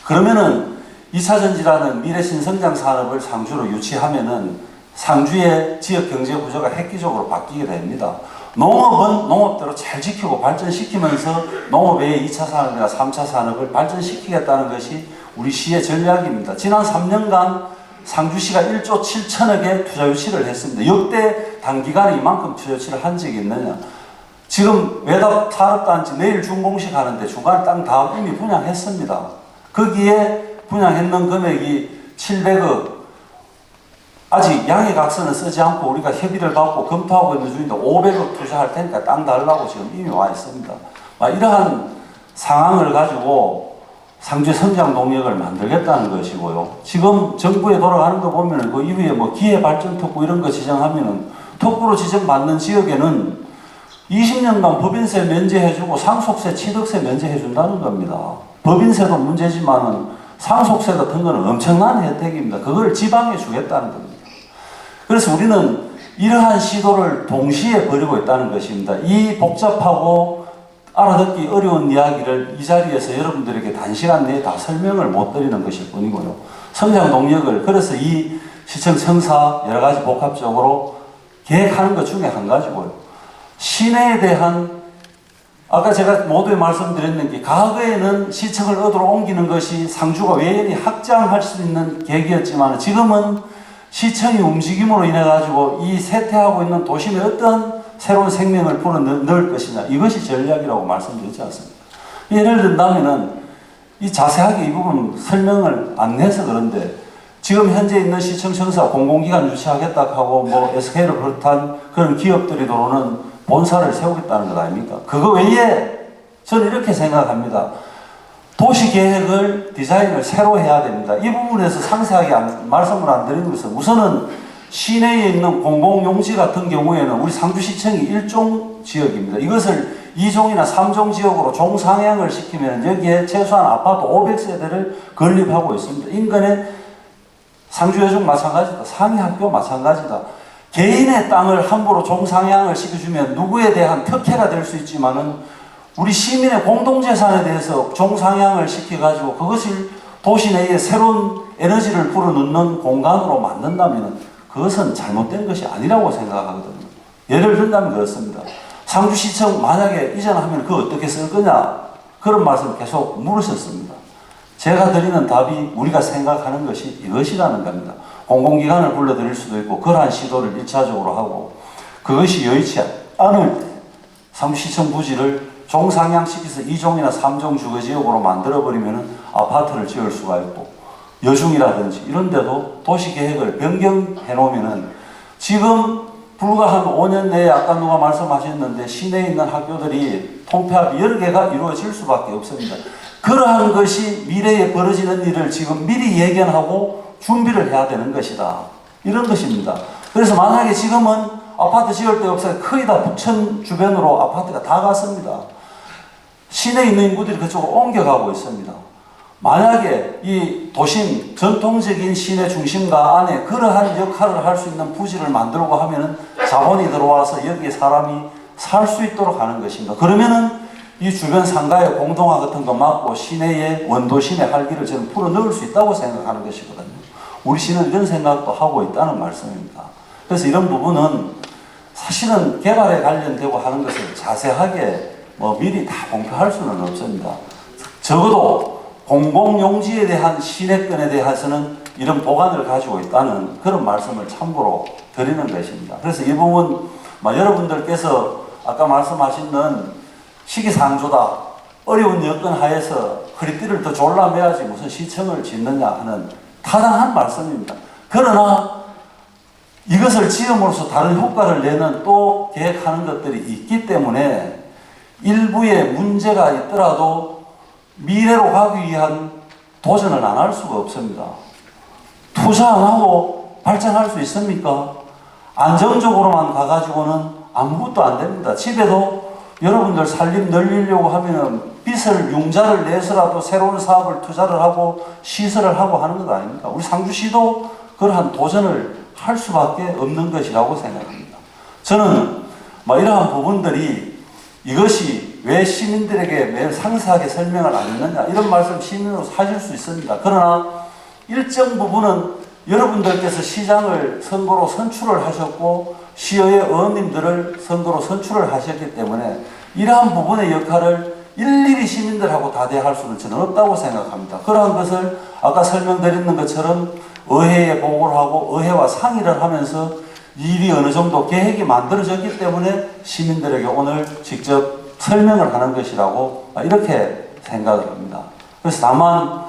그러면은 2차전지라는 미래 신성장 산업을 상주로 유치하면은 상주의 지역 경제 구조가 획기적으로 바뀌게 됩니다. 농업은 농업대로 잘 지키고 발전시키면서 농업의 2차 산업이나 3차 산업을 발전시키겠다는 것이 우리 시의 전략입니다. 지난 3년간 상주시가 1조 7천억의 투자 유치를 했습니다. 역대 단기간에 이만큼 투자 유치를 한 적이 있느냐. 지금 외답 산업단지 내일 준공식 하는데 중간에 땅 다 이미 분양했습니다. 거기에 분양했는 금액이 700억, 아직 양해각서는 쓰지 않고 우리가 협의를 받고 검토하고 있는 중인데 500억 투자할 테니까 땅 달라고 지금 이미 와 있습니다. 이러한 상황을 가지고 상주의 성장 동력을 만들겠다는 것이고요. 지금 정부에 돌아가는 거 보면은 그 이후에 기회발전특구 이런 거 지정하면은 특구로 지정받는 지역에는 20년간 법인세 면제해주고 상속세, 취득세 면제해준다는 겁니다. 법인세도 문제지만은 상속세 같은 거는 엄청난 혜택입니다. 그걸 지방에 주겠다는 겁니다. 그래서 우리는 이러한 시도를 동시에 벌이고 있다는 것입니다. 이 복잡하고 알아듣기 어려운 이야기를 이 자리에서 여러분들에게 단시간 내에 다 설명을 못 드리는 것일 뿐이고요. 성장 동력을, 그래서 이 시청 청사 여러 가지 복합적으로 계획하는 것 중에 한 가지고요. 시내에 대한, 아까 제가 모두에 말씀드렸는 게 과거에는 시청을 어디로 옮기는 것이 상주가 외연히 확장할 수 있는 계기였지만 지금은 시청이 움직임으로 인해 가지고 이 쇠퇴하고 있는 도심에 어떤 새로운 생명을 불어넣을 것이냐, 이것이 전략이라고 말씀드렸지 않습니까? 예를 든다면은 이 자세하게 이 부분 설명을 안 해서 그런데 지금 현재 있는 시청 청사 공공기관 유치하겠다 하고 SK를 비롯한 그런 기업들이 들어오는 본사를 세우겠다는 것 아닙니까? 그거 외에 저는 이렇게 생각합니다. 도시계획을, 디자인을 새로 해야 됩니다. 이 부분에서 상세하게 말씀을 안 드리는 것은 우선은 시내에 있는 공공용지 같은 경우에는 우리 상주시청이 1종 지역입니다. 이것을 2종이나 3종 지역으로 종상향을 시키면 여기에 최소한 아파트 500세대를 건립하고 있습니다. 인근의 상주여중 마찬가지다. 상위학교 마찬가지다. 개인의 땅을 함부로 종상향을 시켜주면 누구에 대한 특혜가 될 수 있지만은 우리 시민의 공동재산에 대해서 종상향을 시켜가지고 그것을 도시 내에 새로운 에너지를 불어넣는 공간으로 만든다면 그것은 잘못된 것이 아니라고 생각하거든요. 예를 들자면 그렇습니다. 상주시청 만약에 이전하면 그거 어떻게 쓸 거냐 그런 말씀을 계속 물으셨습니다. 제가 드리는 답이 우리가 생각하는 것이 이것이라는 겁니다. 공공기관을 불러들일 수도 있고 그러한 시도를 1차적으로 하고 그것이 여의치 않을 상주시청 부지를 종상향시켜서 2종이나 3종 주거지역으로 만들어버리면 아파트를 지을 수가 있고 여중이라든지 이런 데도 도시계획을 변경해 놓으면 지금 불과 한 5년 내에 아까 누가 말씀하셨는데 시내에 있는 학교들이 통폐합이 여러 개가 이루어질 수밖에 없습니다. 그러한 것이 미래에 벌어지는 일을 지금 미리 예견하고 준비를 해야 되는 것이다. 이런 것입니다. 그래서 만약에 지금은 아파트 지을 데 없어요. 거의 다 북천 주변으로 아파트가 다 갔습니다. 시내에 있는 인구들이 그쪽으로 옮겨가고 있습니다. 만약에 이 도심, 전통적인 시내 중심가 안에 그러한 역할을 할 수 있는 부지를 만들고 하면은 자본이 들어와서 여기에 사람이 살 수 있도록 하는 것입니다. 그러면은 이 주변 상가의 공동화 같은 거 막고 시내의 원도심의 활기를 저는 풀어 넣을 수 있다고 생각하는 것이거든요. 우리 시는 이런 생각도 하고 있다는 말씀입니다. 그래서 이런 부분은 사실은 개발에 관련되고 하는 것을 자세하게 미리 다 공표할 수는 없습니다. 적어도 공공용지에 대한 시내권에 대해서는 이런 보관을 가지고 있다는 그런 말씀을 참고로 드리는 것입니다. 그래서 이 부분 여러분들께서 아까 말씀하시는 시기상조다, 어려운 여건 하에서 허리띠를 더 졸라매야지 무슨 시청을 짓느냐 하는 타당한 말씀입니다. 그러나 이것을 지음으로써 다른 효과를 내는 또 계획하는 것들이 있기 때문에 일부의 문제가 있더라도 미래로 가기 위한 도전을 안 할 수가 없습니다. 투자 안 하고 발전할 수 있습니까? 안정적으로만 가가지고는 아무것도 안 됩니다. 집에도 여러분들 살림 늘리려고 하면은 빚을 융자를 내서라도 새로운 사업을 투자를 하고 시설을 하고 하는 것 아닙니까? 우리 상주시도 그러한 도전을 할 수밖에 없는 것이라고 생각합니다. 저는 이러한 부분들이 이것이 왜 시민들에게 매일 상세하게 설명을 안 했느냐 이런 말씀 시민으로서 하실 수 있습니다. 그러나 일정 부분은 여러분들께서 시장을 선거로 선출을 하셨고 시의회 의원님들을 선거로 선출을 하셨기 때문에 이러한 부분의 역할을 일일이 시민들하고 다 대할 수는 저는 없다고 생각합니다. 그러한 것을 아까 설명드리는 것처럼 의회에 보고를 하고 의회와 상의를 하면서 일이 어느 정도 계획이 만들어졌기 때문에 시민들에게 오늘 직접 설명을 하는 것이라고 이렇게 생각을 합니다. 그래서 다만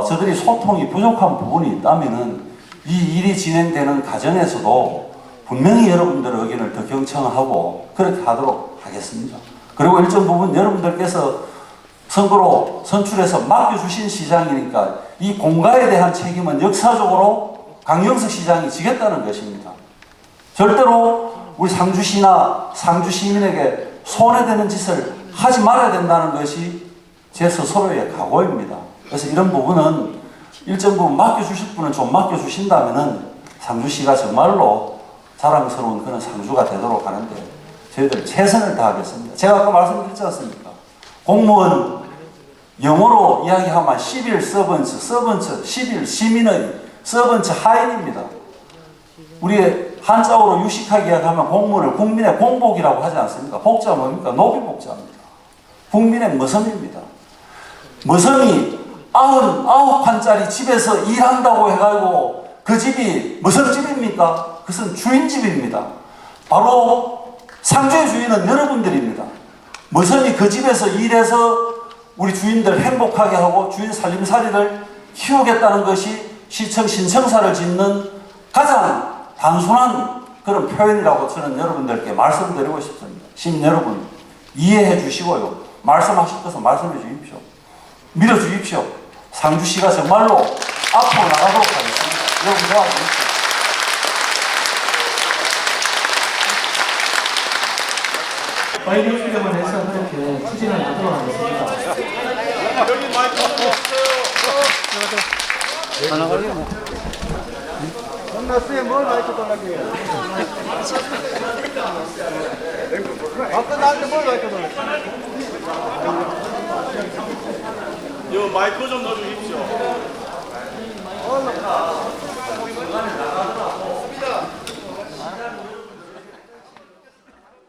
저들이 소통이 부족한 부분이 있다면은 이 일이 진행되는 과정에서도 분명히 여러분들의 의견을 더 경청하고 그렇게 하도록 하겠습니다. 그리고 일정 부분 여러분들께서 선거로 선출해서 맡겨주신 시장이니까 이 공가에 대한 책임은 역사적으로 강영석 시장이 지겠다는 것입니다. 절대로 우리 상주시나 상주 시민에게 손해되는 짓을 하지 말아야 된다는 것이 제 스스로의 각오입니다. 그래서 이런 부분은 일정 부분 맡겨주실 분은 좀 맡겨주신다면은 상주시가 정말로 자랑스러운 그런 상주가 되도록 하는데 저희들 최선을 다하겠습니다. 제가 아까 말씀드렸지 않습니까? 공무원 영어로 이야기하면 시빌 서번트, 시빌 시민의 서번트 하인입니다. 우리 한자어로 유식하게 이야기하면 공무원을 국민의 공복이라고 하지 않습니까? 복자 뭡니까? 노비복자입니다. 국민의 머슴입니다. 머슴이 99판짜리 집에서 일한다고 해가지고 그 집이 무슨 집입니까? 그것은 주인집입니다. 바로 상주의 주인은 여러분들입니다. 머슴이 그 집에서 일해서 우리 주인들 행복하게 하고 주인 살림살이를 키우겠다는 것이 시청 신청사를 짓는 가장 단순한 그런 표현이라고 저는 여러분들께 말씀드리고 싶습니다. 시민 여러분 이해해 주시고요. 말씀하실 것은 말씀해 주십시오. 믿어 주십시오. 상주시가 정말로 앞으로 나가도록 하겠습니다. 여러분 도와주십시오. 과잉 수렴을 해서 그렇게 추진을 하도록 하겠습니다. 여기 마이크 없어요. 하나 걸리네. 끝났어요. 뭘 마이크 돌라게요? 아까 나한테 뭘 마이크 돌라게요? 요 마이크 좀 넣어주십시오.